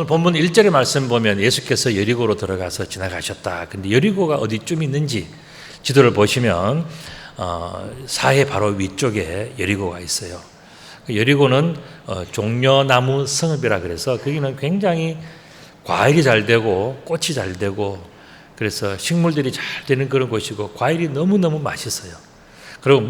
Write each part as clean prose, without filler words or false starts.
오늘 본문 1절의 말씀 보면 예수께서 여리고로 들어가서 지나가셨다. 근데 여리고가 어디쯤 있는지 지도를 보시면 사해 바로 위쪽에 여리고가 있어요. 여리고는 종려나무 성읍이라 그래서 거기는 굉장히 과일이 잘 되고 꽃이 잘 되고 그래서 식물들이 잘 되는 그런 곳이고 과일이 너무너무 맛있어요. 그리고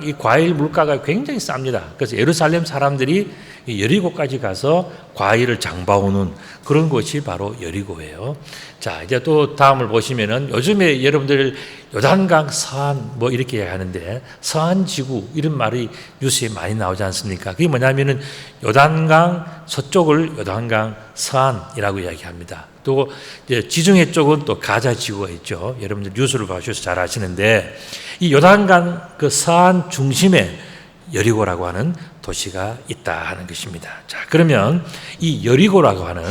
이 과일 물가가 굉장히 쌉니다. 그래서 예루살렘 사람들이 여리고까지 가서 과일을 장봐오는 그런 곳이 바로 여리고예요. 자, 이제 또 다음을 보시면은 요즘에 여러분들 요단강 서안 뭐 이렇게 하는데 서안지구 이런 말이 뉴스에 많이 나오지 않습니까? 그게 뭐냐면은 요단강 서쪽을 요단강 서안이라고 이야기합니다. 또 이제 지중해 쪽은 또 가자지구가 있죠. 여러분들 뉴스를 봐주셔서 잘 아시는데 이 요단강 그 서안 중심에 여리고라고 하는 도시가 있다 하는 것입니다. 자, 그러면 이 여리고라고 하는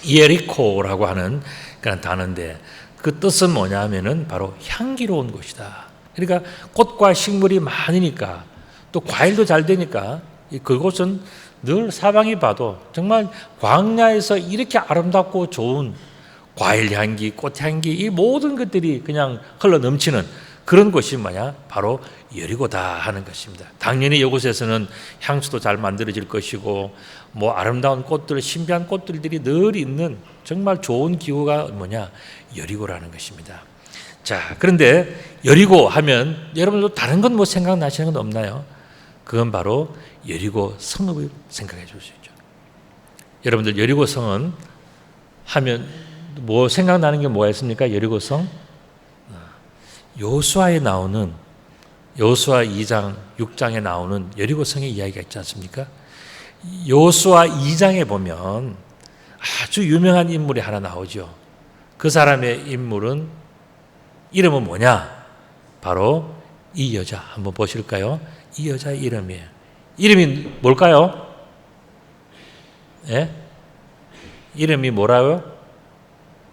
예리코라고 하는 그런 단어인데 그 뜻은 뭐냐면은 바로 향기로운 곳이다. 그러니까 꽃과 식물이 많으니까 또 과일도 잘 되니까 그곳은 늘 사방이 봐도 정말 광야에서 이렇게 아름답고 좋은 과일 향기, 꽃 향기, 이 모든 것들이 그냥 흘러 넘치는 그런 곳이 뭐냐? 바로 여리고다 하는 것입니다. 당연히 이곳에서는 향수도 잘 만들어질 것이고, 뭐 아름다운 꽃들, 신비한 꽃들이 늘 있는 정말 좋은 기후가 뭐냐? 여리고라는 것입니다. 자, 그런데 여리고 하면 여러분도 다른 건 뭐 생각나시는 건 없나요? 그건 바로 여리고 성읍을 생각해 줄 수 있죠. 여러분들 여리고 성은 하면 뭐 생각나는 게 뭐가 있습니까? 여리고 성? 여호수아에 나오는 여호수아 2장, 6장에 나오는 여리고 성의 이야기가 있지 않습니까? 여호수아 2장에 보면 아주 유명한 인물이 하나 나오죠. 그 사람의 인물은 이름은 뭐냐? 바로 이 여자 한번 보실까요? 이 여자의 이름이에요. 이름이 뭘까요? 예? 이름이 뭐라고요?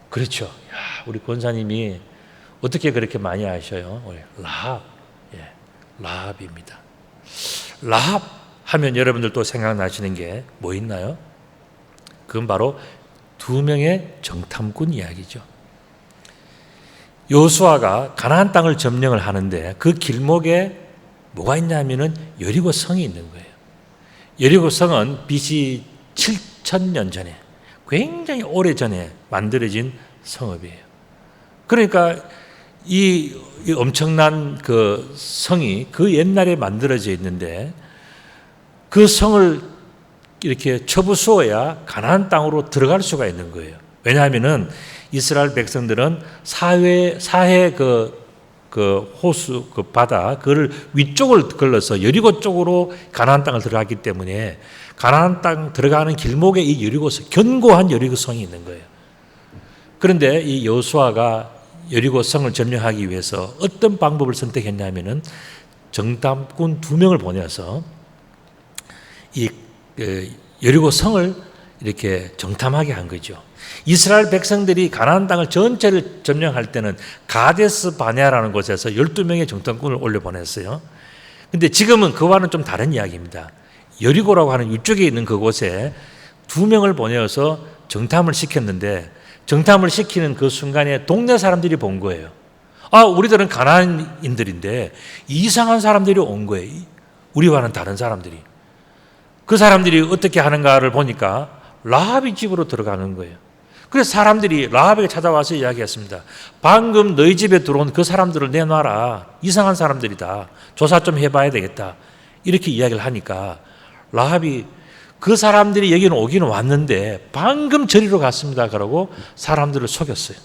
그렇죠. 야, 우리 권사님이 어떻게 그렇게 많이 아셔요? 라합. 예, 라합입니다. 라합 하면 여러분들 또 생각나시는 게 뭐 있나요? 그건 바로 두 명의 정탐꾼 이야기죠. 여호수아가 가나안 땅을 점령을 하는데 그 길목에 뭐가 있냐면은 여리고 성이 있는 거예요. 여리고 성은 BC 7,000년 전에 굉장히 오래 전에 만들어진 성읍이에요. 그러니까 이 엄청난 그 성이 그 옛날에 만들어져 있는데 그 성을 이렇게 쳐부수어야 가나안 땅으로 들어갈 수가 있는 거예요. 왜냐하면은 이스라엘 백성들은 사해 그 호수 그 바다 그를 위쪽을 걸러서 여리고 쪽으로 가나안 땅을 들어갔기 때문에 가나안 땅 들어가는 길목에 이 여리고성 견고한 여리고성이 있는 거예요. 그런데 이 여호수아가 여리고성을 점령하기 위해서 어떤 방법을 선택했냐면은 정탐꾼 2명을 보내서 이 여리고성을 이렇게 정탐하게 한 거죠. 이스라엘 백성들이 가나안 땅을 전체를 점령할 때는 가데스 바네아라는 곳에서 12명의 정탐꾼을 올려 보냈어요. 근데 지금은 그와는 좀 다른 이야기입니다. 여리고라고 하는 이쪽에 있는 그곳에 2명을 보내어서 정탐을 시켰는데 정탐을 시키는 그 순간에 동네 사람들이 본 거예요. 아, 우리들은 가나안인들인데 이상한 사람들이 온 거예요. 우리와는 다른 사람들이. 그 사람들이 어떻게 하는가를 보니까 라합이 집으로 들어가는 거예요. 그래서 사람들이 라합에게 찾아와서 이야기했습니다. 방금 너희 집에 들어온 그 사람들을 내놔라. 이상한 사람들이다. 조사 좀 해봐야 되겠다. 이렇게 이야기를 하니까 라합이 그 사람들이 여기는 오기는 왔는데 방금 저리로 갔습니다. 그러고 사람들을 속였어요.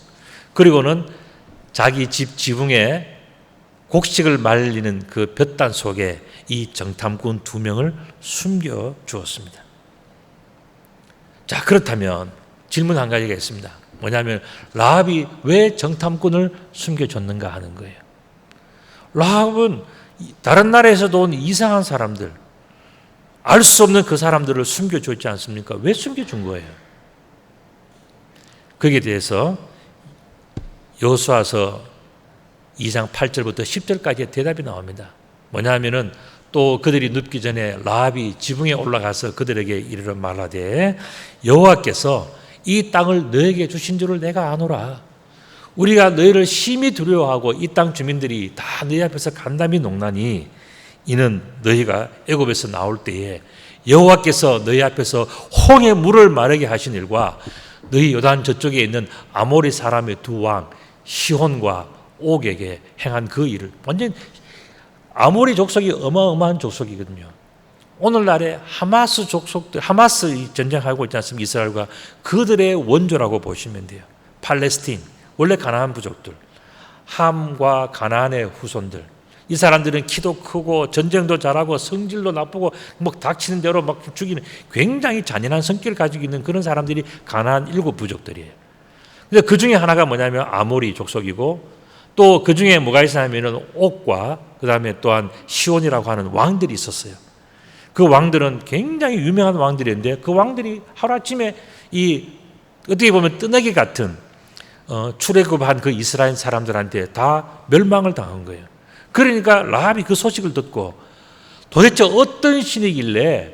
그리고는 자기 집 지붕에 곡식을 말리는 그 볕단 속에 이 정탐꾼 2명을 숨겨 주었습니다. 자, 그렇다면 질문 한 가지가 있습니다. 뭐냐면 라합이 왜 정탐꾼을 숨겨줬는가 하는 거예요. 라합은 다른 나라에서도 온 이상한 사람들, 알 수 없는 그 사람들을 숨겨줬지 않습니까? 왜 숨겨준 거예요? 거기에 대해서 여호수아서 2장 8절부터 10절까지의 대답이 나옵니다. 뭐냐면은 또 그들이 눕기 전에 라합이 지붕에 올라가서 그들에게 이르러 말하되 여호와께서 이 땅을 너에게 주신 줄을 내가 아노라. 우리가 너희를 심히 두려워하고 이 땅 주민들이 다 너희 앞에서 간담이 농나니 이는 너희가 애굽에서 나올 때에 여호와께서 너희 앞에서 홍해 물을 마르게 하신 일과 너희 요단 저쪽에 있는 아모리 사람의 2왕 시혼과 옥에게 행한 그 일을. 완전 아모리 족속이 어마어마한 족속이거든요. 오늘날의 하마스 족속들, 하마스 전쟁하고 있지 않습니까? 이스라엘과 그들의 원조라고 보시면 돼요. 팔레스틴, 원래 가나안 부족들, 함과 가나안의 후손들. 이 사람들은 키도 크고 전쟁도 잘하고 성질도 나쁘고 뭐 닥치는 대로 막 죽이는 굉장히 잔인한 성격을 가지고 있는 그런 사람들이 가나안 7 부족들이에요. 근데 그 중에 하나가 뭐냐면 아모리 족속이고 또 그 중에 뭐가 있었냐면 옥과 그 다음에 또한 시온이라고 하는 왕들이 있었어요. 그 왕들은 굉장히 유명한 왕들이었는데 그 왕들이 하루아침에 이 어떻게 보면 뜨내기 같은 출애굽한 그 이스라엘 사람들한테 다 멸망을 당한 거예요. 그러니까 라합이 그 소식을 듣고 도대체 어떤 신이길래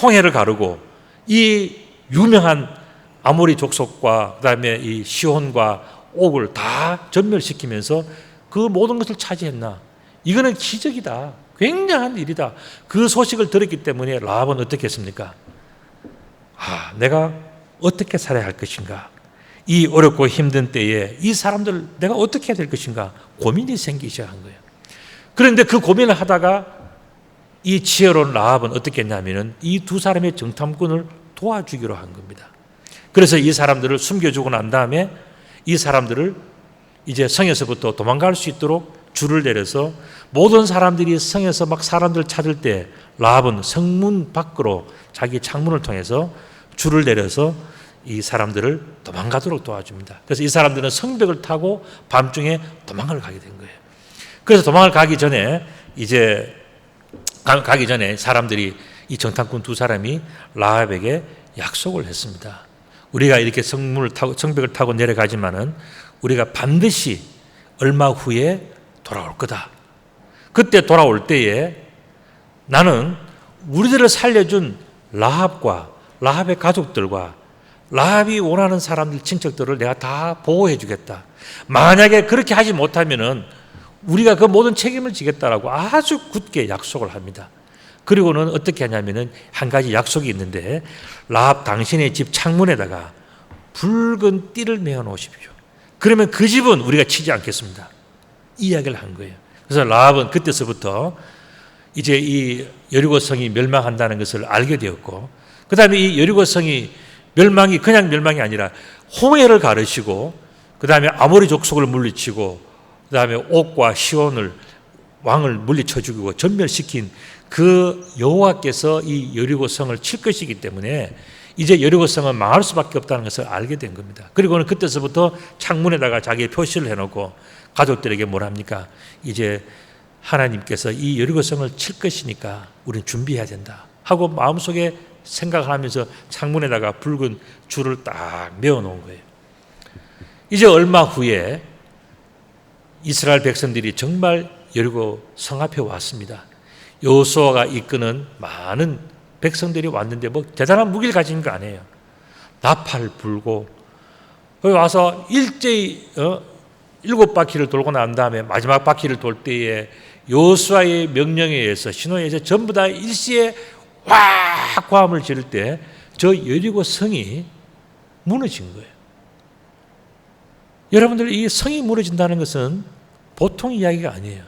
홍해를 가르고 이 유명한 아모리 족속과 그다음에 이 시혼과 옥을 다 전멸시키면서 그 모든 것을 차지했나? 이거는 기적이다. 굉장한 일이다. 그 소식을 들었기 때문에 라합은 어떻게 했습니까? 내가 어떻게 살아야 할 것인가? 이 어렵고 힘든 때에 이 사람들 내가 어떻게 해야 될 것인가? 고민이 생기기 시작한 거예요. 그런데 그 고민을 하다가 이 지혜로운 라합은 어떻게 했냐면은 이 두 사람의 정탐꾼을 도와주기로 한 겁니다. 그래서 이 사람들을 숨겨주고 난 다음에 이 사람들을 이제 성에서부터 도망갈 수 있도록 줄을 내려서 모든 사람들이 성에서 막 사람들 찾을 때 라합은 성문 밖으로 자기 창문을 통해서 줄을 내려서 이 사람들을 도망가도록 도와줍니다. 그래서 이 사람들은 성벽을 타고 밤중에 도망을 가게 된 거예요. 그래서 도망을 가기 전에 사람들이 이 정탐꾼 두 사람이 라합에게 약속을 했습니다. 우리가 이렇게 성벽을 타고 내려가지만은 우리가 반드시 얼마 후에 돌아올 거다. 그때 돌아올 때에 나는 우리들을 살려준 라합과 라합의 가족들과 라합이 원하는 사람들, 친척들을 내가 다 보호해 주겠다. 만약에 그렇게 하지 못하면은 우리가 그 모든 책임을 지겠다라고 아주 굳게 약속을 합니다. 그리고는 어떻게 하냐면은 한 가지 약속이 있는데 라합 당신의 집 창문에다가 붉은 띠를 메어 놓으십시오. 그러면 그 집은 우리가 치지 않겠습니다. 이 이야기를 한 거예요. 그래서 라합은 그때서부터 이제 이 여리고 성이 멸망한다는 것을 알게 되었고, 그 다음에 이 여리고 성이 멸망이 그냥 멸망이 아니라 홍해를 가르시고, 그 다음에 아모리 족속을 물리치고, 그 다음에 옥과 시온을 왕을 물리쳐 죽이고 전멸시킨 그 여호와께서 이 여리고 성을 칠 것이기 때문에 이제 여리고 성은 망할 수밖에 없다는 것을 알게 된 겁니다. 그리고는 그때서부터 창문에다가 자기의 표시를 해놓고 가족들에게 뭘 합니까? 이제 하나님께서 이 여리고 성을 칠 것이니까 우리는 준비해야 된다 하고 마음속에 생각을 하면서 창문에다가 붉은 줄을 딱 메어 놓은 거예요. 이제 얼마 후에 이스라엘 백성들이 정말 여리고 성 앞에 왔습니다. 여호수아가 이끄는 많은 백성들이 왔는데 뭐 대단한 무기를 가진 거 아니에요. 나팔 불고 거기 와서 일제히 7바퀴를 돌고 난 다음에 마지막 바퀴를 돌 때에 여호수아의 명령에 의해서 신호에 의해서 전부 다 일시에 확 고함을 지를 때 저 여리고 성이 무너진 거예요. 여러분들 이 성이 무너진다는 것은 보통 이야기가 아니에요.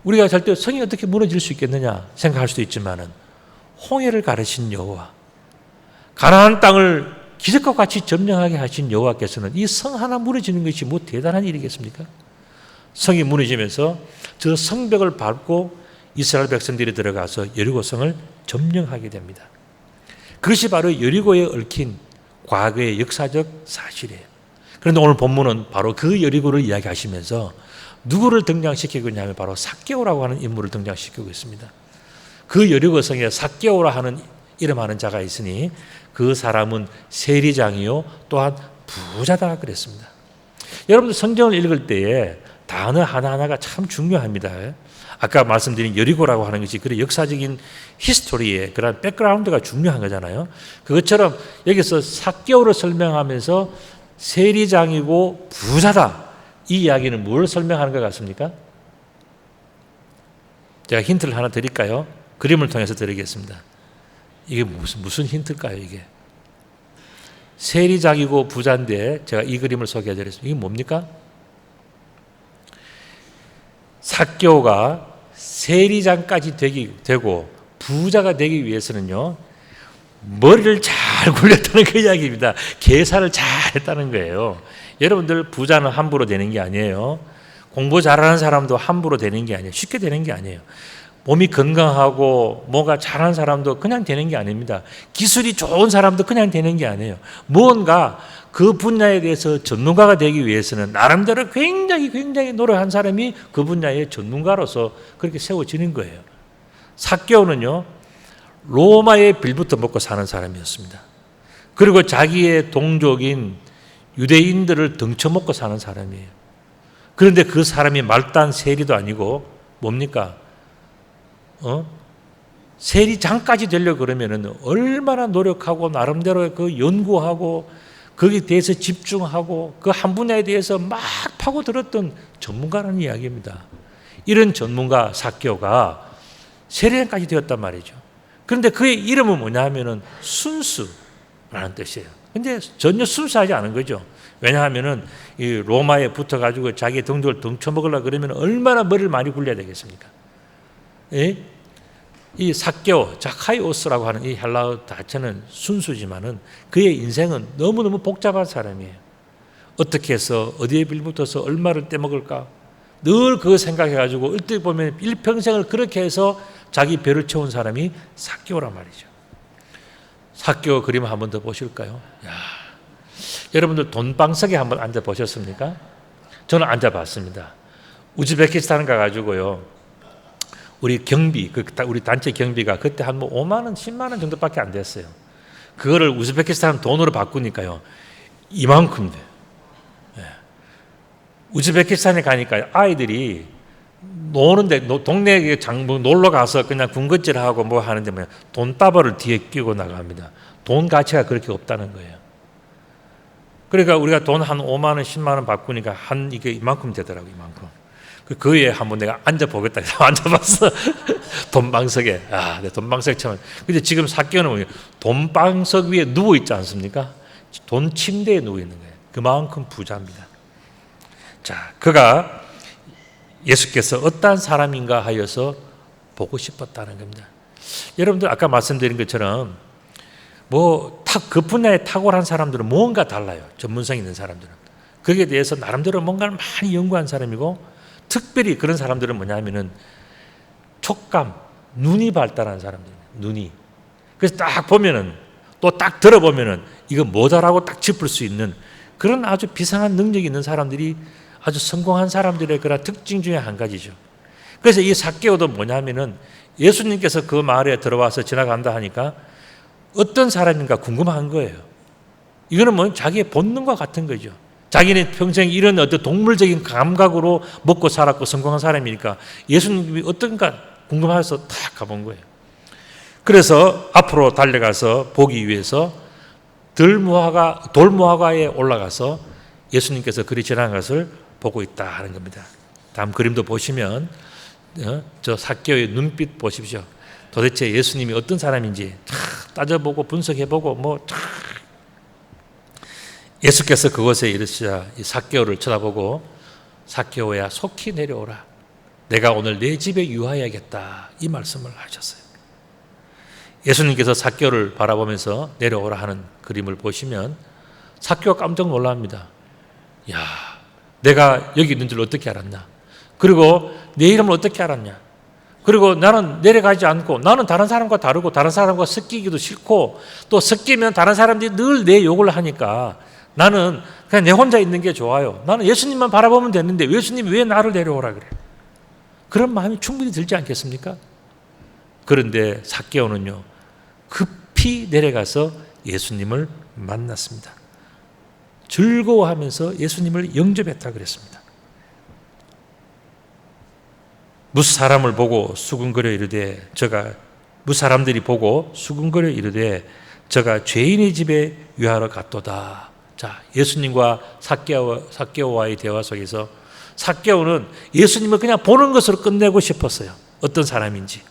우리가 절대 성이 어떻게 무너질 수 있겠느냐 생각할 수도 있지만은 홍해를 가르신 여호와, 가나안 땅을 기적과 같이 점령하게 하신 여호와께서는 이 성 하나 무너지는 것이 뭐 대단한 일이겠습니까? 성이 무너지면서 저 성벽을 밟고 이스라엘 백성들이 들어가서 여리고 성을 점령하게 됩니다. 그것이 바로 여리고에 얽힌 과거의 역사적 사실이에요. 그런데 오늘 본문은 바로 그 여리고를 이야기하시면서 누구를 등장시키고 있냐면 바로 삭개오라고 하는 인물을 등장시키고 있습니다. 그 여리고 성에 삭개오라 하는 이름하는 자가 있으니 그 사람은 세리장이요 또한 부자다 그랬습니다. 여러분들 성경을 읽을 때에 단어 하나하나가 참 중요합니다. 아까 말씀드린 여리고라고 하는 것이 그런 역사적인 히스토리의 그런 백그라운드가 중요한 거잖아요. 그것처럼 여기서 삭개오를 설명하면서 세리장이고 부자다, 이 이야기는 뭘 설명하는 것 같습니까? 제가 힌트를 하나 드릴까요? 그림을 통해서 드리겠습니다. 이게 무슨 힌트일까요? 이게 세리장이고 부자인데 제가 이 그림을 소개해드렸습니다. 이게 뭡니까? 삭개오가 세리장까지 되고 부자가 되기 위해서는요, 머리를 잘 굴렸다는 그 이야기입니다. 계산을 잘 했다는 거예요. 여러분들 부자는 함부로 되는 게 아니에요. 공부 잘하는 사람도 함부로 되는 게 아니에요. 쉽게 되는 게 아니에요. 몸이 건강하고 뭐가 잘하는 사람도 그냥 되는 게 아닙니다. 기술이 좋은 사람도 그냥 되는 게 아니에요. 무언가 그 분야에 대해서 전문가가 되기 위해서는 나름대로 굉장히 노력한 사람이 그 분야의 전문가로서 그렇게 세워지는 거예요. 삭개오는요, 로마의 빌부터 먹고 사는 사람이었습니다. 그리고 자기의 동족인 유대인들을 등쳐먹고 사는 사람이에요. 그런데 그 사람이 말단 세리도 아니고 뭡니까? 세리장까지 되려고 그러면은 얼마나 노력하고 나름대로 그 연구하고 거기에 대해서 집중하고 그 한 분야에 대해서 막 파고들었던 전문가라는 이야기입니다. 이런 전문가 삭개오가 세리장까지 되었단 말이죠. 그런데 그의 이름은 뭐냐 하면은 순수라는 뜻이에요. 근데 전혀 순수하지 않은 거죠. 왜냐하면은 이 로마에 붙어가지고 자기 동족을 등쳐먹으려고 그러면 얼마나 머리를 많이 굴려야 되겠습니까? 예? 이 삭개오, 자카이오스라고 하는 이 헬라어 자체는 순수지만은 그의 인생은 너무너무 복잡한 사람이에요. 어떻게 해서 어디에 빌붙어서 얼마를 떼먹을까? 늘 그거 생각해가지고 어떻게 보면 일평생을 그렇게 해서 자기 배를 채운 사람이 삭개오란 말이죠. 삭개오 그림 한번 더 보실까요? 야, 여러분들 돈방석에 한번 앉아보셨습니까? 저는 앉아봤습니다. 우즈베키스탄 가가지고요. 우리 경비, 우리 단체 경비가 그때 한 5만 원, 10만 원 정도밖에 안 됐어요. 그거를 우즈베키스탄 돈으로 바꾸니까요. 이만큼 돼요. 우즈베키스탄에 가니까 아이들이 노는데 동네 장부 놀러 가서 그냥 군것질하고 뭐 하는데 뭐 돈다발을 뒤에 끼고 나갑니다. 돈 가치가 그렇게 없다는 거예요. 그러니까 우리가 돈 한 5만 원, 10만 원 바꾸니까 이게 이만큼 되더라고요. 이만큼. 그에 한번 내가 앉아보겠다 해서 앉아봤어. 돈방석에. 내 돈방석에 처음. 근데 지금 삭개오는 돈방석 위에 누워있지 않습니까? 돈 침대에 누워있는 거예요. 그만큼 부자입니다. 자, 그가 예수께서 어떠한 사람인가 하여서 보고 싶었다는 겁니다. 여러분들 아까 말씀드린 것처럼 그 분야에 탁월한 사람들은 뭔가 달라요. 전문성 있는 사람들은. 거기에 대해서 나름대로 뭔가를 많이 연구한 사람이고 특별히 그런 사람들은 뭐냐 하면은 촉감, 눈이 발달한 사람들이에요. 눈이. 그래서 딱 보면은 또 딱 들어보면은 이거 뭐다라고 딱 짚을 수 있는 그런 아주 비상한 능력이 있는 사람들이 아주 성공한 사람들의 그런 특징 중에 한 가지죠. 그래서 이 삭개오도 뭐냐 하면은 예수님께서 그 마을에 들어와서 지나간다 하니까 어떤 사람인가 궁금한 거예요. 이거는 뭐 자기의 본능과 같은 거죠. 자기는 평생 이런 어떤 동물적인 감각으로 먹고 살았고 성공한 사람이니까 예수님이 어떤가 궁금해서 탁 가본 거예요. 그래서 앞으로 달려가서 보기 위해서 돌무화과에 올라가서 예수님께서 그리 지나간 것을 보고 있다 하는 겁니다. 다음 그림도 보시면 저 삭개오의 눈빛 보십시오. 도대체 예수님이 어떤 사람인지 따져보고 분석해보고 예수께서 그곳에 이르시자 이 삭개오를 쳐다보고 삭개오야 속히 내려오라. 내가 오늘 내 집에 유하여야겠다. 이 말씀을 하셨어요. 예수님께서 삭개오를 바라보면서 내려오라 하는 그림을 보시면 삭개오가 깜짝 놀랍니다. 야, 내가 여기 있는 줄 어떻게 알았나? 그리고 내 이름을 어떻게 알았냐? 그리고 나는 내려가지 않고 나는 다른 사람과 다르고 다른 사람과 섞이기도 싫고 또 섞이면 다른 사람들이 늘 내 욕을 하니까 나는 그냥 내 혼자 있는 게 좋아요. 나는 예수님만 바라보면 되는데 예수님이 왜 나를 내려오라 그래? 그런 마음이 충분히 들지 않겠습니까? 그런데 삭개오는요 급히 내려가서 예수님을 만났습니다. 즐거워하면서 예수님을 영접했다 그랬습니다. 무사람을 보고 수군거려 이르되 무사람들이 보고 수군거려 이르되 저가 죄인의 집에 유하러 갔도다. 자, 예수님과 삭개오와의 대화 속에서 삭개오는 예수님을 그냥 보는 것으로 끝내고 싶었어요. 어떤 사람인지.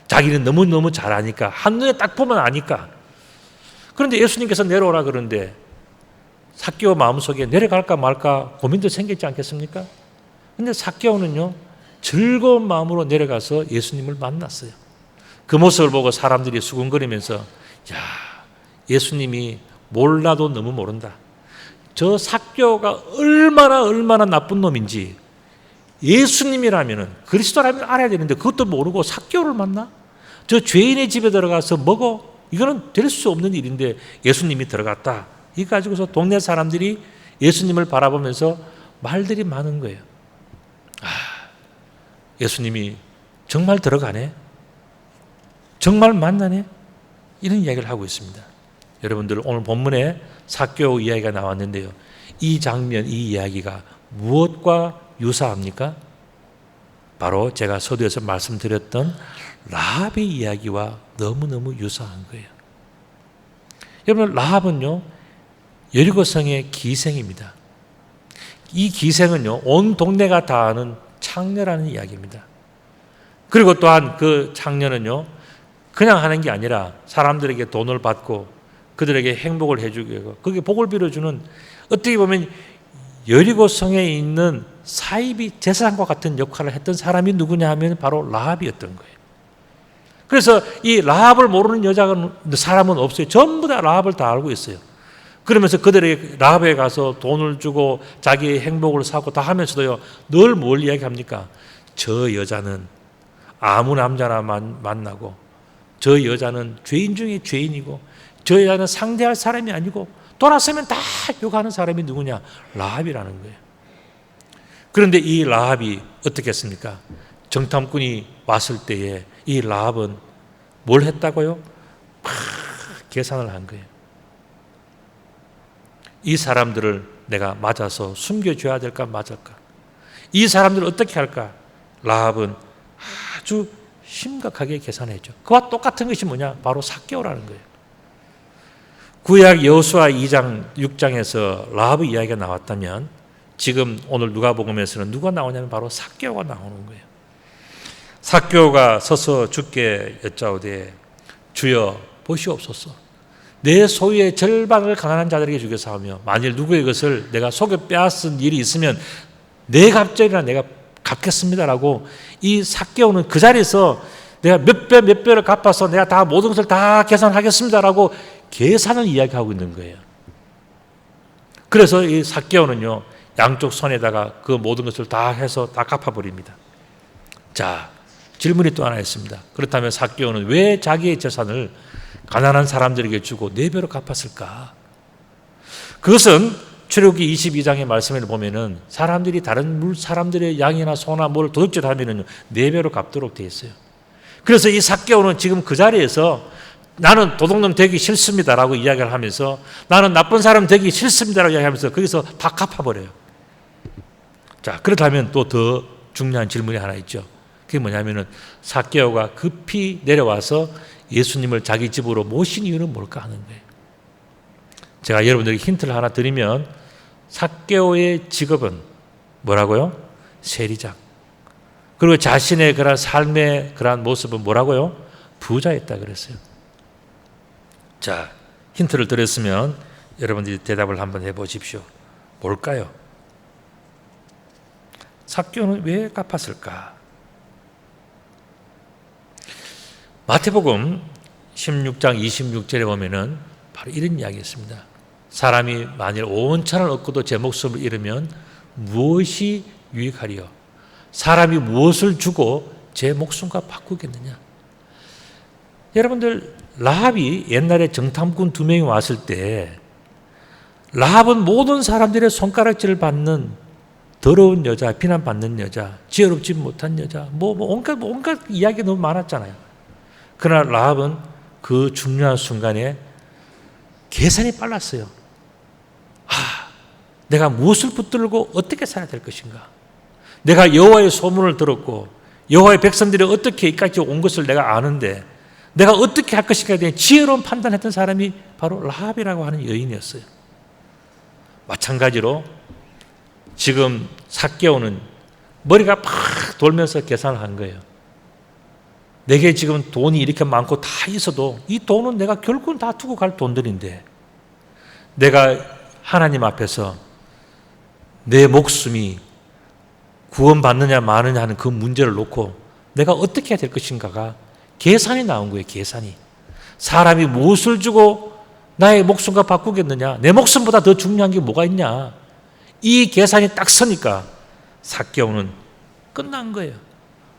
자기는 너무너무 잘 아니까. 한눈에 딱 보면 아니까. 그런데 예수님께서 내려오라 그러는데 삭개오 마음속에 내려갈까 말까 고민도 생겼지 않겠습니까? 그런데 삭개오는요 즐거운 마음으로 내려가서 예수님을 만났어요. 그 모습을 보고 사람들이 수군거리면서 야, 예수님이 몰라도 너무 모른다. 저 삭개오가 얼마나 나쁜 놈인지 예수님이라면 그리스도라면 알아야 되는데 그것도 모르고 삭개오를 만나? 저 죄인의 집에 들어가서 먹어? 이거는 될 수 없는 일인데 예수님이 들어갔다. 이 가지고서 동네 사람들이 예수님을 바라보면서 말들이 많은 거예요. 예수님이 정말 들어가네? 정말 만나네? 이런 이야기를 하고 있습니다. 여러분들 오늘 본문에 삭개오 이야기가 나왔는데요. 이 장면, 이 이야기가 무엇과 유사합니까? 바로 제가 서두에서 말씀드렸던 라합의 이야기와 너무너무 유사한 거예요. 여러분, 라합은요, 여리고성의 기생입니다. 이 기생은요, 온 동네가 다 아는 창녀라는 이야기입니다. 그리고 또한 그 창녀는요, 그냥 하는 게 아니라 사람들에게 돈을 받고 그들에게 행복을 해주고, 그게 복을 빌어주는, 어떻게 보면 여리고성에 있는 사이비 제사장과 같은 역할을 했던 사람이 누구냐 하면 바로 라합이었던 거예요. 그래서 이 라합을 모르는 사람은 없어요. 전부 다 라합을 다 알고 있어요. 그러면서 그들에게 라합에 가서 돈을 주고 자기의 행복을 사고 다 하면서도요, 늘 뭘 이야기합니까? 저 여자는 아무 남자나 만나고, 저 여자는 죄인 중에 죄인이고, 저 여자는 상대할 사람이 아니고, 돌아서면 다 욕하는 사람이 누구냐? 라합이라는 거예요. 그런데 이 라합이 어떻게 했습니까? 정탐꾼이 왔을 때에 이 라합은 뭘 했다고요? 막 계산을 한 거예요. 이 사람들을 내가 맞아서 숨겨줘야 될까 맞을까? 이 사람들을 어떻게 할까? 라합은 아주 심각하게 계산했죠. 그와 똑같은 것이 뭐냐? 바로 삭개오라는 거예요. 구약 여호수아 2장 6장에서 라합의 이야기가 나왔다면 지금 오늘 누가복음에서는 누가 나오냐면 바로 삭개오가 나오는 거예요. 삭개오가 서서 주께 여짜오되 주여 보시옵소서, 내 소유의 절반을 가난한 자들에게 주겠사 하며 만일 누구의 것을 내가 속여 빼앗은 일이 있으면 내 갑절이나 내가 갚겠습니다라고, 이 삭개오는 그 자리에서 내가 몇 배를 갚아서 내가 다 모든 것을 다 계산하겠습니다라고 계산을 이야기하고 있는 거예요. 그래서 이 삭개오는요, 양쪽 손에다가 그 모든 것을 다 해서 다 갚아버립니다. 자, 질문이 또 하나 있습니다. 그렇다면 삭개오는 왜 자기의 재산을 가난한 사람들에게 주고 4배로 갚았을까? 그것은 출애굽기 22장의 말씀을 보면은 사람들이 다른 사람들의 양이나 소나 뭘 도둑질하면은 4배로 갚도록 되어 있어요. 그래서 이 삭개오는 지금 그 자리에서 나는 도둑놈 되기 싫습니다라고 이야기를 하면서, 나는 나쁜 사람 되기 싫습니다라고 이야기하면서 거기서 다 갚아버려요. 자, 그렇다면 또 더 중요한 질문이 하나 있죠. 그게 뭐냐면은 삭개오가 급히 내려와서 예수님을 자기 집으로 모신 이유는 뭘까 하는 거예요. 제가 여러분들에게 힌트를 하나 드리면, 삭개오의 직업은 뭐라고요? 세리장. 그리고 자신의 그런 삶의 그런 모습은 뭐라고요? 부자였다 그랬어요. 자, 힌트를 드렸으면 여러분들이 대답을 한번 해보십시오. 뭘까요? 삭개오는 왜 갚았을까? 마태복음 16장 26절에 보면은 바로 이런 이야기 있습니다. 사람이 만일 온 천을 얻고도 제 목숨을 잃으면 무엇이 유익하리요? 사람이 무엇을 주고 제 목숨과 바꾸겠느냐? 여러분들, 라합이 옛날에 정탐꾼 2명이 왔을 때 라합은 모든 사람들의 손가락질을 받는 더러운 여자, 비난받는 여자, 지혜롭지 못한 여자, 온갖 이야기 너무 많았잖아요. 그러나 라합은 그 중요한 순간에 계산이 빨랐어요. 내가 무엇을 붙들고 어떻게 살아야 될 것인가? 내가 여호와의 소문을 들었고 여호와의 백성들이 어떻게 이까지 온 것을 내가 아는데 내가 어떻게 할 것인가에 대한 지혜로운 판단했던 사람이 바로 라합이라고 하는 여인이었어요. 마찬가지로 지금 삭개오는 머리가 팍 돌면서 계산을 한 거예요. 내게 지금 돈이 이렇게 많고 다 있어도 이 돈은 내가 결국은 다 두고 갈 돈들인데, 내가 하나님 앞에서 내 목숨이 구원받느냐 마느냐 하는 그 문제를 놓고 내가 어떻게 해야 될 것인가가 계산이 나온 거예요. 계산이. 사람이 무엇을 주고 나의 목숨과 바꾸겠느냐, 내 목숨보다 더 중요한 게 뭐가 있냐, 이 계산이 딱 서니까 삭개오는 끝난 거예요.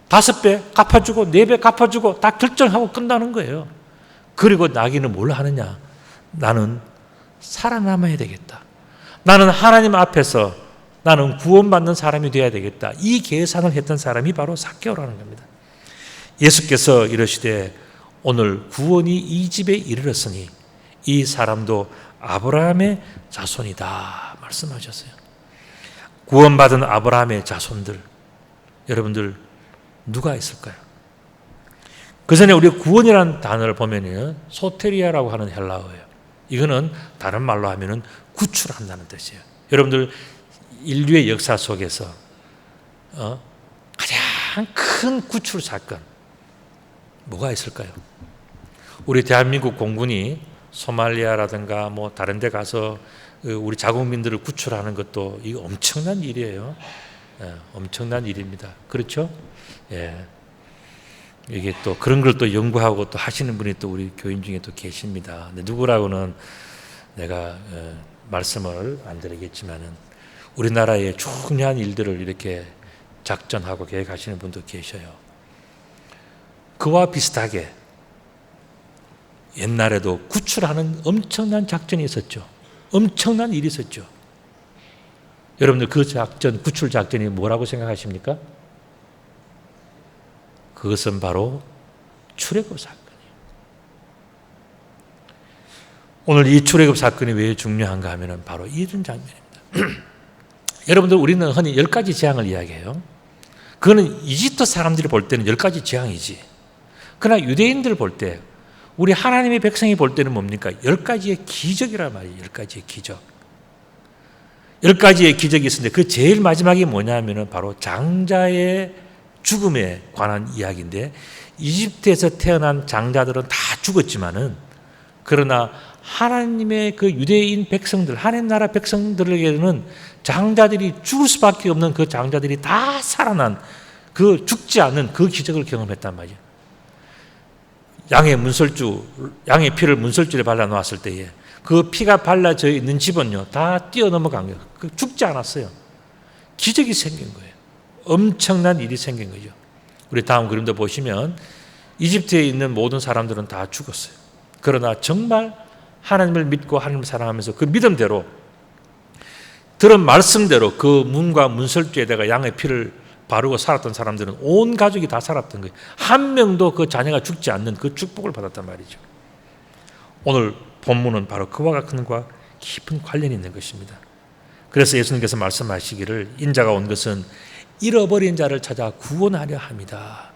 5배 갚아주고 4배 갚아주고 다 결정하고 끝나는 거예요. 그리고 나기는 뭘 하느냐, 나는 살아남아야 되겠다, 나는 하나님 앞에서 나는 구원받는 사람이 되어야 되겠다, 이 계산을 했던 사람이 바로 삭개오라는 겁니다. 예수께서 이르시되 오늘 구원이 이 집에 이르렀으니 이 사람도 아브라함의 자손이다 말씀하셨어요. 구원받은 아브라함의 자손들, 여러분들 누가 있을까요? 그 전에 우리 구원이라는 단어를 보면요, 소테리아라고 하는 헬라어예요. 이거는 다른 말로 하면은 구출한다는 뜻이에요. 여러분들 인류의 역사 속에서 가장 큰 구출 사건 뭐가 있을까요? 우리 대한민국 공군이 소말리아라든가 뭐 다른 데 가서 우리 자국민들을 구출하는 것도 이거 엄청난 일이에요. 엄청난 일입니다. 그렇죠? 예. 이게 또 그런 걸 또 연구하고 또 하시는 분이 또 우리 교인 중에 또 계십니다. 근데 누구라고는 내가 말씀을 안 드리겠지만은 우리나라의 중요한 일들을 이렇게 작전하고 계획하시는 분도 계셔요. 그와 비슷하게 옛날에도 구출하는 엄청난 작전이 있었죠. 엄청난 일이 있었죠. 여러분들 그 작전, 구출 작전이 뭐라고 생각하십니까? 그것은 바로 출애굽 사건이에요. 오늘 이 출애굽 사건이 왜 중요한가 하면 바로 이런 장면입니다. 여러분들 우리는 흔히 10가지 재앙을 이야기해요. 그거는 이집트 사람들이 볼 때는 10가지 재앙이지. 그러나 유대인들 볼 때, 우리 하나님의 백성이 볼 때는 뭡니까? 10가지의 기적이란 말이에요. 10가지의 기적. 10가지의 기적이 있었는데 그 제일 마지막이 뭐냐면 바로 장자의 죽음에 관한 이야기인데, 이집트에서 태어난 장자들은 다 죽었지만은 그러나 하나님의 그 유대인 백성들, 하나님 나라 백성들에게는 장자들이 죽을 수밖에 없는 그 장자들이 다 살아난 그 죽지 않는 그 기적을 경험했단 말이에요. 양의 피를 문설주에 발라 놓았을 때에 그 피가 발라져 있는 집은요, 다 뛰어넘어간 거예요. 죽지 않았어요. 기적이 생긴 거예요. 엄청난 일이 생긴 거죠. 우리 다음 그림도 보시면 이집트에 있는 모든 사람들은 다 죽었어요. 그러나 정말 하나님을 믿고 하나님을 사랑하면서 그 믿음대로 들은 말씀대로 그 문과 문설주에다가 양의 피를 바르고 살았던 사람들은 온 가족이 다 살았던 거예요. 한 명도 그 자녀가 죽지 않는 그 축복을 받았단 말이죠. 오늘 본문은 바로 그와 같은 것과 깊은 관련이 있는 것입니다. 그래서 예수님께서 말씀하시기를 인자가 온 것은 잃어버린 자를 찾아 구원하려 합니다.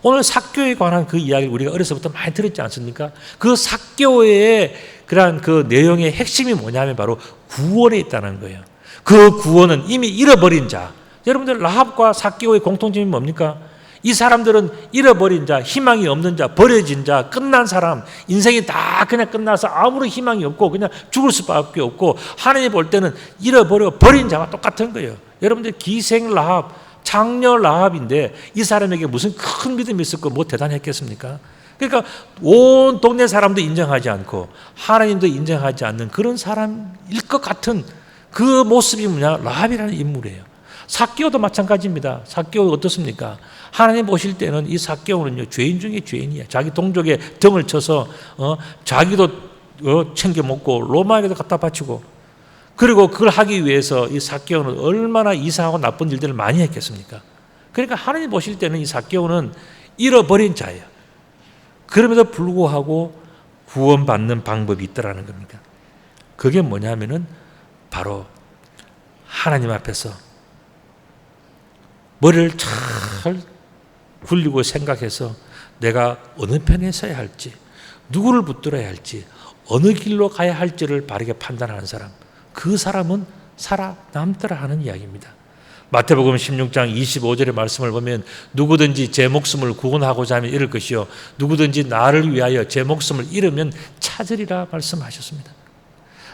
오늘 삭개오에 관한 그 이야기를 우리가 어려서부터 많이 들었지 않습니까? 그 삭개오의 그러한 그 내용의 핵심이 뭐냐면 바로 구원에 있다는 거예요. 그 구원은 이미 잃어버린 자. 여러분들 라합과 삭개오의 공통점이 뭡니까? 이 사람들은 잃어버린 자, 희망이 없는 자, 버려진 자, 끝난 사람, 인생이 다 그냥 끝나서 아무런 희망이 없고 그냥 죽을 수밖에 없고 하나님 볼 때는 잃어버려 버린 자와 똑같은 거예요. 여러분들 기생 라합, 장녀 라합인데 이 사람에게 무슨 큰 믿음이 있었고 뭐 대단했겠습니까? 그러니까 온 동네 사람도 인정하지 않고 하나님도 인정하지 않는 그런 사람일 것 같은 그 모습이 뭐냐? 라합이라는 인물이에요. 삭개오도 마찬가지입니다. 삭개오 어떻습니까? 하나님 보실 때는 이 삭개오는요, 죄인 중에 죄인이야. 자기 동족의 등을 쳐서 자기도 챙겨 먹고 로마에게도 갖다 바치고, 그리고 그걸 하기 위해서 이 삭개오는 얼마나 이상하고 나쁜 일들을 많이 했겠습니까? 그러니까 하나님 보실 때는 이 삭개오는 잃어버린 자예요. 그럼에도 불구하고 구원받는 방법이 있다라는 겁니다. 그게 뭐냐면은 바로 하나님 앞에서 머리를 잘 굴리고 생각해서 내가 어느 편에 서야 할지, 누구를 붙들어야 할지, 어느 길로 가야 할지를 바르게 판단하는 사람, 그 사람은 살아남더라 하는 이야기입니다. 마태복음 16장 25절의 말씀을 보면 누구든지 제 목숨을 구원하고자 하면 잃을 것이요 누구든지 나를 위하여 제 목숨을 잃으면 찾으리라 말씀하셨습니다.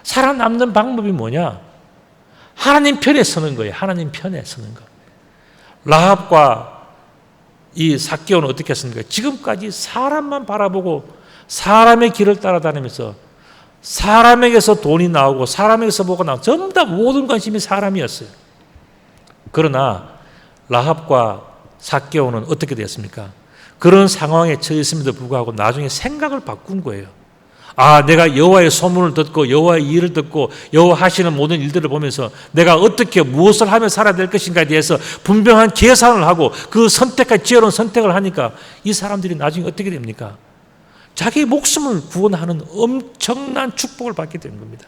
살아남는 방법이 뭐냐? 하나님 편에 서는 거예요. 하나님 편에 서는 거. 라합과 이 삭개오는 어떻게 했습니까? 지금까지 사람만 바라보고 사람의 길을 따라다니면서 사람에게서 돈이 나오고 사람에게서 뭐가 나오고 전부 다 모든 관심이 사람이었어요. 그러나 라합과 삭개오는 어떻게 되었습니까? 그런 상황에 처했음에도 불구하고 나중에 생각을 바꾼 거예요. 아, 내가 여호와의 소문을 듣고 여호와의 일을 듣고 여호와 하시는 모든 일들을 보면서 내가 어떻게 무엇을 하며 살아야 될 것인가에 대해서 분명한 계산을 하고 그 선택과 지혜로운 선택을 하니까 이 사람들이 나중에 어떻게 됩니까? 자기 목숨을 구원하는 엄청난 축복을 받게 되는 겁니다.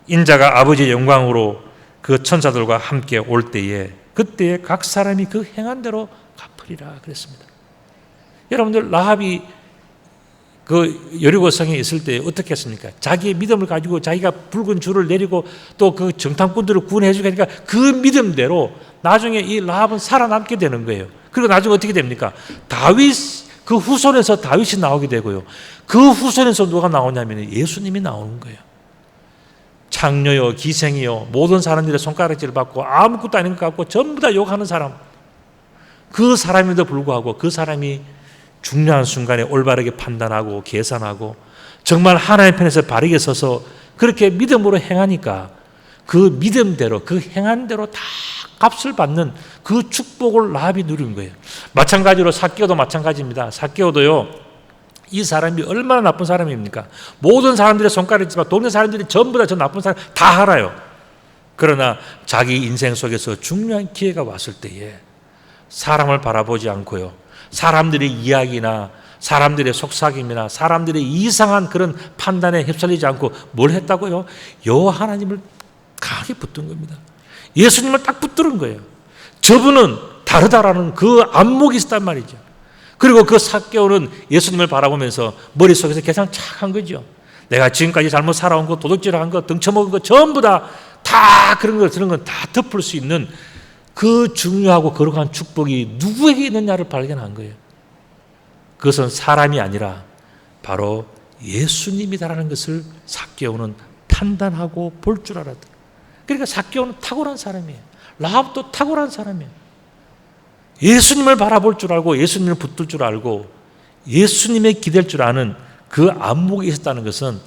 인자가 아버지의 영광으로 그 천사들과 함께 올 때에 그때에 각 사람이 그 행한 대로 갚아요. 갚으리라 그랬습니다. 여러분들 라합이 그 여리고성에 있을 때 어떻게 했습니까? 자기의 믿음을 가지고 자기가 붉은 줄을 내리고 또 그 정탐꾼들을 구원해 주게 하니까 그 믿음대로 나중에 이 라합은 살아남게 되는 거예요. 그리고 나중에 어떻게 됩니까? 다윗 그 후손에서 다윗이 나오게 되고요. 그 후손에서 누가 나오냐면 예수님이 나오는 거예요. 창녀요, 기생이요, 모든 사람들의 손가락질을 받고 아무것도 아닌 것 같고 전부 다 욕하는 사람. 그 사람에도 불구하고 그 사람이 중요한 순간에 올바르게 판단하고 계산하고 정말 하나님의 편에서 바르게 서서 그렇게 믿음으로 행하니까 그 믿음대로 그 행한 대로 다 값을 받는 그 축복을 라합이 누린 거예요. 마찬가지로 삭개오도 마찬가지입니다. 삭개오도요, 이 사람이 얼마나 나쁜 사람입니까? 모든 사람들의 손가락이지만 동네 사람들이 전부 다 저 나쁜 사람 다 알아요. 그러나 자기 인생 속에서 중요한 기회가 왔을 때에 사람을 바라보지 않고요, 사람들의 이야기나 사람들의 속삭임이나 사람들의 이상한 그런 판단에 휩쓸리지 않고 뭘 했다고요? 여호와 하나님을 강하게 붙든 겁니다. 예수님을 딱 붙들은 거예요. 저분은 다르다라는 그 안목이 있었단 말이죠. 그리고 그 삭개오는 예수님을 바라보면서 머릿속에서 계산 착 한 거죠. 내가 지금까지 잘못 살아온 거, 도둑질한 거, 등쳐먹은 거 전부 다 그런 걸 들은 건 다 덮을 수 있는 그 중요하고 거룩한 축복이 누구에게 있느냐를 발견한 거예요. 그것은 사람이 아니라 바로 예수님이다라는 것을 삭개오는 판단하고 볼 줄 알았다. 그러니까 삭개오는 탁월한 사람이에요. 라합도 탁월한 사람이에요. 예수님을 바라볼 줄 알고 예수님을 붙들 줄 알고 예수님에 기댈 줄 아는 그 안목이 있었다는 것은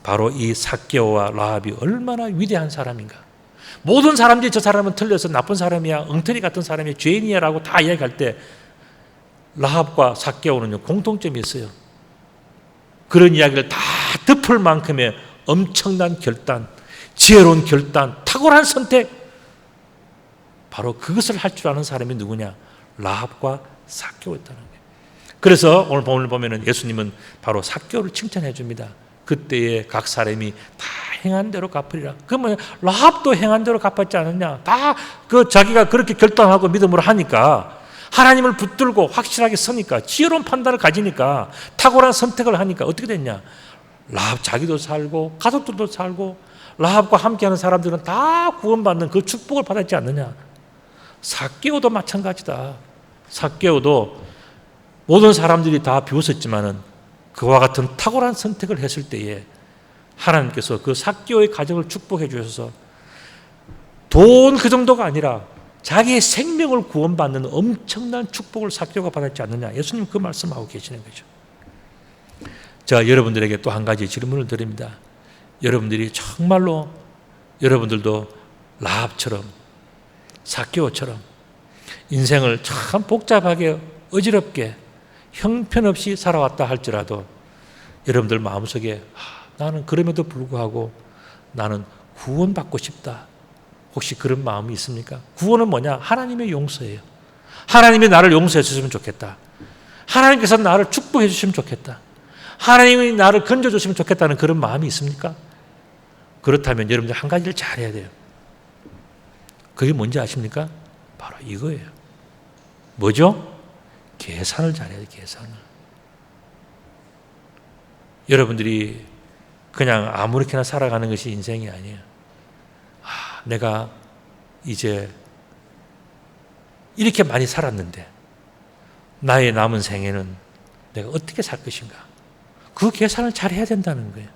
바로 이 삭개오와 라합이 얼마나 위대한 사람인가. 모든 사람들이 저 사람은 틀려서 나쁜 사람이야, 엉터리 같은 사람이야, 죄인이야 라고 다 이야기할 때 라합과 삭개오는요 공통점이 있어요. 그런 이야기를 다 덮을 만큼의 엄청난 결단, 지혜로운 결단, 탁월한 선택, 바로 그것을 할 줄 아는 사람이 누구냐? 라합과 삭개오였다는 거예요. 그래서 오늘 본문을 보면은 예수님은 바로 삭개오를 칭찬해 줍니다. 그때에 각 사람이 다 행한 대로 갚으리라. 그러면 라합도 행한 대로 갚았지 않느냐? 다 그 자기가 그렇게 결단하고 믿음으로 하니까, 하나님을 붙들고 확실하게 서니까, 지혜로운 판단을 가지니까, 탁월한 선택을 하니까 어떻게 됐냐? 라합 자기도 살고 가족들도 살고 라합과 함께하는 사람들은 다 구원받는 그 축복을 받았지 않느냐? 삭개오도 마찬가지다. 삭개오도 모든 사람들이 다 비웃었지만은 그와 같은 탁월한 선택을 했을 때에 하나님께서 그 삭개오의 가정을 축복해 주셔서 돈 그 정도가 아니라 자기의 생명을 구원받는 엄청난 축복을 삭개오가 받았지 않느냐. 예수님 그 말씀하고 계시는 거죠. 자, 여러분들에게 또 한 가지 질문을 드립니다. 여러분들이 정말로 여러분들도 라합처럼 삭개오처럼 인생을 참 복잡하게 어지럽게 형편없이 살아왔다 할지라도 여러분들 마음속에 나는 그럼에도 불구하고 나는 구원받고 싶다. 혹시 그런 마음이 있습니까? 구원은 뭐냐? 하나님의 용서예요. 하나님이 나를 용서해 주시면 좋겠다. 하나님께서 나를 축복해 주시면 좋겠다. 하나님이 나를 건져주시면 좋겠다는 그런 마음이 있습니까? 그렇다면 여러분들 한 가지를 잘해야 돼요. 그게 뭔지 아십니까? 바로 이거예요. 뭐죠? 계산을 잘해야 돼요. 계산을. 여러분들이 그냥 아무렇게나 살아가는 것이 인생이 아니에요. 내가 이제 이렇게 많이 살았는데 나의 남은 생에는 내가 어떻게 살 것인가? 그 계산을 잘 해야 된다는 거예요.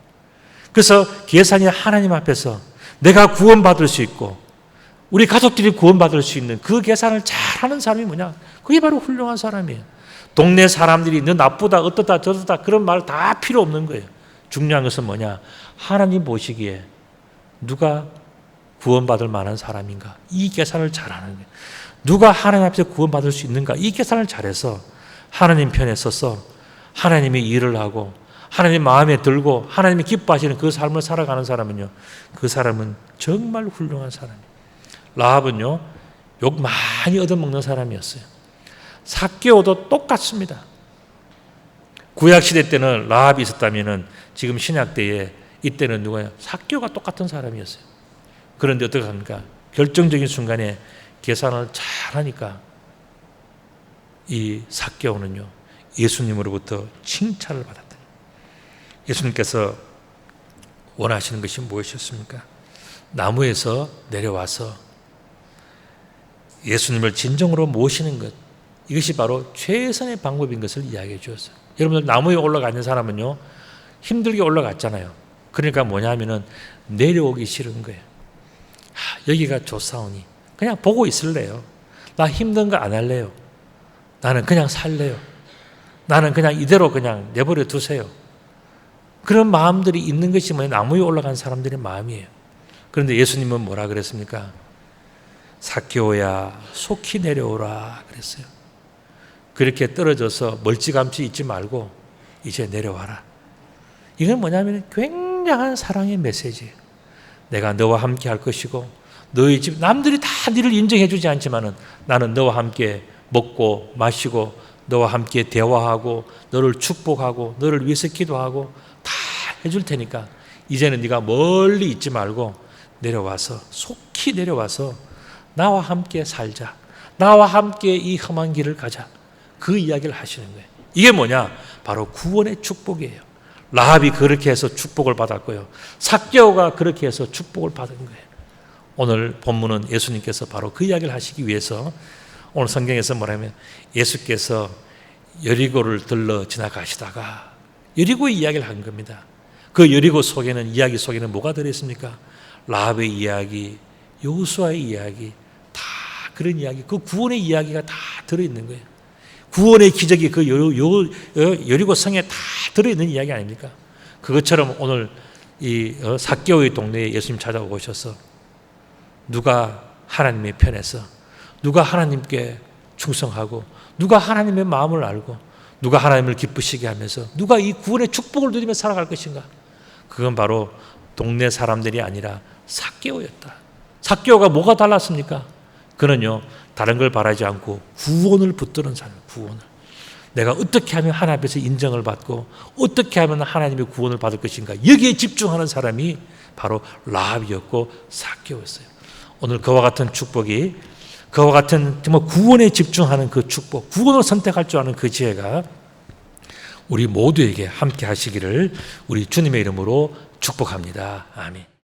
그래서 계산이 하나님 앞에서 내가 구원받을 수 있고 우리 가족들이 구원받을 수 있는 그 계산을 잘하는 사람이 뭐냐? 그게 바로 훌륭한 사람이에요. 동네 사람들이 너 나쁘다, 어떻다, 저렇다 그런 말 다 필요 없는 거예요. 중요한 것은 뭐냐? 하나님 보시기에 누가 구원받을 만한 사람인가? 이 계산을 잘하는 거예요. 누가 하나님 앞에서 구원받을 수 있는가? 이 계산을 잘해서 하나님 편에 서서 하나님의 일을 하고 하나님 마음에 들고 하나님이 기뻐하시는 그 삶을 살아가는 사람은요, 그 사람은 정말 훌륭한 사람이에요. 라합은요, 욕 많이 얻어먹는 사람이었어요. 삭개오도 똑같습니다. 구약시대 때는 라합이 있었다면 지금 신약때에 이때는 누가요? 삭개오가 똑같은 사람이었어요. 그런데 어떻게 합니까? 결정적인 순간에 계산을 잘 하니까 이 삭개오는요 예수님으로부터 칭찬을 받았다. 예수님께서 원하시는 것이 무엇이었습니까? 나무에서 내려와서 예수님을 진정으로 모시는 것, 이것이 바로 최선의 방법인 것을 이야기해 주었어요. 여러분들 나무에 올라가는 사람은요 힘들게 올라갔잖아요. 그러니까 뭐냐 하면은 내려오기 싫은 거예요. 여기가 좋사오니 그냥 보고 있을래요. 나 힘든 거 안 할래요. 나는 그냥 살래요. 나는 그냥 이대로 그냥 내버려 두세요. 그런 마음들이 있는 것이 뭐냐, 나무에 올라간 사람들의 마음이에요. 그런데 예수님은 뭐라 그랬습니까? 삭개오야 속히 내려오라 그랬어요. 그렇게 떨어져서 멀찌감치 있지 말고 이제 내려와라. 이건 뭐냐면 굉장한 사랑의 메시지예요. 내가 너와 함께 할 것이고 너희 집 남들이 다 너를 인정해 주지 않지만은 나는 너와 함께 먹고 마시고 너와 함께 대화하고 너를 축복하고 너를 위해서 기도하고 다 해줄 테니까 이제는 네가 멀리 있지 말고 내려와서 속히 내려와서 나와 함께 살자. 나와 함께 이 험한 길을 가자. 그 이야기를 하시는 거예요. 이게 뭐냐? 바로 구원의 축복이에요. 라합이 그렇게 해서 축복을 받았고요. 삭개오가 그렇게 해서 축복을 받은 거예요. 오늘 본문은 예수님께서 바로 그 이야기를 하시기 위해서 오늘 성경에서 뭐라면 예수께서 여리고를 들러 지나가시다가 여리고의 이야기를 한 겁니다. 그 여리고 속에는 이야기 속에는 뭐가 들어있습니까? 라합의 이야기, 여호수아의 이야기, 다 그런 이야기, 그 구원의 이야기가 다 들어있는 거예요. 구원의 기적이 그 여리고 성에 다 들어있는 이야기 아닙니까? 그것처럼 오늘 이 삭개오의 동네에 예수님 찾아오셔서 누가 하나님의 편에서 누가 하나님께 충성하고 누가 하나님의 마음을 알고 누가 하나님을 기쁘시게 하면서 누가 이 구원의 축복을 누리며 살아갈 것인가? 그건 바로 동네 사람들이 아니라 삭개오였다. 삭개오가 뭐가 달랐습니까? 그는요 다른 걸 바라지 않고 구원을 붙드는 사람, 구원을. 내가 어떻게 하면 하나님 앞에서 인정을 받고 어떻게 하면 하나님의 구원을 받을 것인가, 여기에 집중하는 사람이 바로 라합이었고 삭개오였어요. 오늘 그와 같은 축복이, 그와 같은 정말 구원에 집중하는 그 축복, 구원을 선택할 줄 아는 그 지혜가 우리 모두에게 함께 하시기를 우리 주님의 이름으로 축복합니다. 아멘.